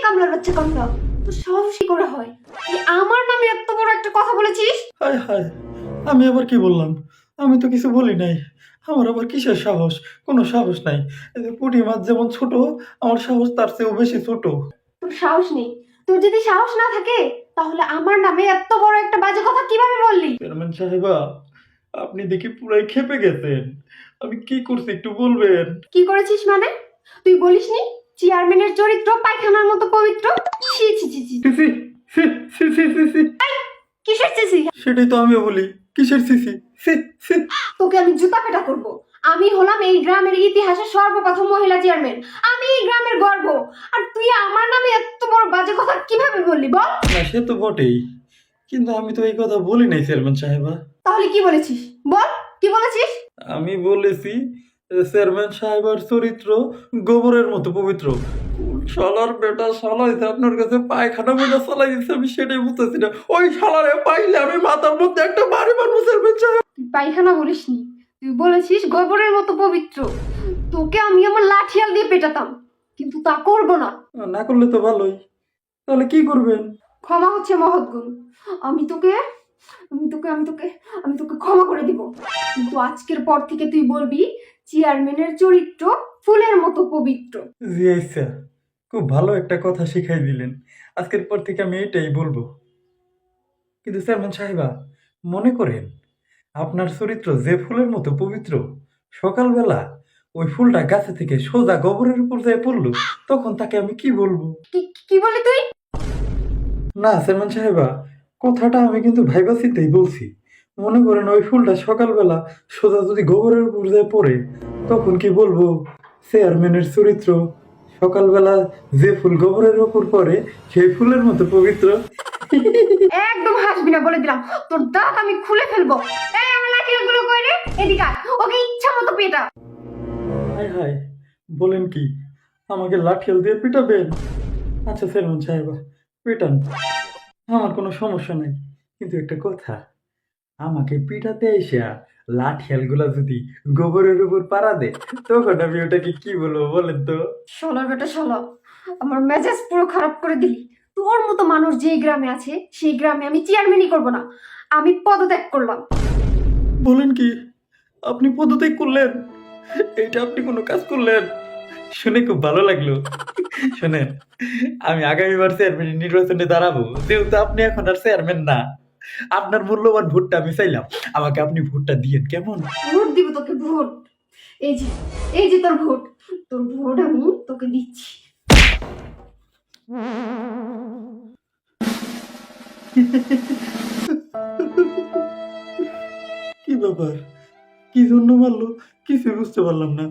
কামলার বাচ্চা কামলা, তো সাহসী করে হয় তুই আমার নামে এত বড় একটা কথা বলেছিস? হায় হায়, আমি আবার কি বললাম? আমি তো কিছু বলি নাই। আমার আবার কিসের সাহস? কোনো সাহস নাই। এই যে পুঁটি মাছ যেমন ছোট, আমার সাহস তার চেয়েও বেশি ছোট। তোর সাহস নেই? তোর যদি সাহস না থাকে তাহলে আমার নামে এত বড় একটা বাজে কথা কিভাবে বললি? চেয়ারম্যান সাহেবা, আপনি দেখি পুরাই ক্ষেপে গেছেন। আমি কি করছি একটু বলবেন? কি করেছিস মানে? তুই বলিসনি চেয়ারম্যানের চরিত্র পায়খানার মতো পবিত্র? ছি ছি ছি ছি। সিসি, সি সি সি সি সি। কিসের চিছি? সেটাই তো আমিও বলি, কিসের সিসি? সি সি। তোকে আমি জুতা পেটা করব। আমি হলাম এই গ্রামের ইতিহাসে সর্বপ্রথম মহিলা চেয়ারম্যান। আমি এই গ্রামের গর্ব। আর তুই আমার নামে এত বড় বাজে কথা কিভাবে বললি বল? না সে তো বটেই, কিন্তু আমি তো এই কথা বলি নাই চেয়ারম্যান সাহেবা। তাহলে কি বলেছিস? বল, কি বলেছিস? আমি বলেছি চেয়ারম্যান সাহেবের চরিত্র গোবরের মতো পবিত্র। শালার বেটা শালাইছে আপনার কাছে পায়খানা বেটা চালাই দিচ্ছে, আমি সেটাই বুঝতেছি না। ওই শালারে পাইলে আমি মাথার মধ্যে একটা বাড়ি মারবো চেয়ারম্যান সাহেব। তুই পায়খানা বলিসনি, তুই বলেছিস গোবরের মতো পবিত্র। তোকে আমি আমার লাঠিয়াল দিয়ে পেটাতাম, কিন্তু তা করব না। না করলে তো ভালোই, তাহলে কি করবেন? ক্ষমা হচ্ছে মহৎ গুণ। আমি তোকে আমি তোকে আমি তোকে আমি তোকে ক্ষমা করে দিব, কিন্তু আজকের পর থেকে তুই বলবি চেয়ারম্যানের চরিত্র ফুলের মতো পবিত্র। জি আচ্ছা, খুব ভালো একটা কথা শিখাই দিলেন। আজকের পর থেকে আমি এটাই বলবো। কিন্তু চেয়ারম্যান সাহেবা, মনে করেন আপনার চরিত্র যে ফুলের মতো পবিত্র, সকালবেলা ওই ফুলটা গাছে থেকে সোজা গোবরের উপর যেয়ে পড়লো, তখন তাকে আমি কি বলবো? কি কি বলি তুই? না চেয়ারম্যান সাহেবা, কথাটা আমি কিন্তু ভাইবা চিন্তেই বলছি। মনে করেন ওই ফুলটা সকালবেলা সোজা যদি গোবরের উপর যেয়ে পড়ে, তখন কি বলবো? চেয়ারম্যানের চরিত্র সকালবেলা যে ফুল গোবরের উপর পড়ে সেই ফুলের মতো পবিত্র। একদম হাসবি না বলে দিলাম, তোর দাঁত আমি খুলে ফেলবো। এই আমার লাঠিয়াল গুলো কই রে? এদিকে আয়, ওকে ইচ্ছা মতো পেটা। হায় হায়, বলেন কি? আমাকে লাঠিয়াল দিয়ে পিটাবেন? আচ্ছা চেয়ারম্যান সাহেবা, পিটান, আমার কোনো সমস্যা নাই। কিন্তু একটা কথা, আমাকে পিটাতে এসে লাঠিয়াল গুলা যদি গোবরের উপর পাড়া দে, তখন আমি ওটাকে কি বলবো বলেন তো? শালার বেটা শালা, আমার মেজাজ পুরো খারাপ করে দিলি। তোর মতো মানুষ যেই গ্রামে আছে সেই গ্রামে আমি চেয়ারম্যানই করব না, আমি পদত্যাগ করলাম। বলেন কি? আপনি পদত্যাগ করলেন? এইটা আপনি কোনো কাজ করলেন? শুনে খুব ভালো লাগলো। শোনেন, আমি আগামীবার চেয়ারম্যান নির্বাচনে দাঁড়াবো, যেহেতু আপনি এখন আর চেয়ারম্যান না। আপনার মূল্যবান ভোটটা আমি চাইলাম, আমাকে আপনি ভোটটা দিয়েন কেমন? ভোট দিব তোকে, ভোট। এই যে, এই যে তোর ভোট, তোর ভোট আমি তোকে দিচ্ছি। কি ব্যাপার? কি জন্য মারলো? কিছুই বুঝতে পারলাম না।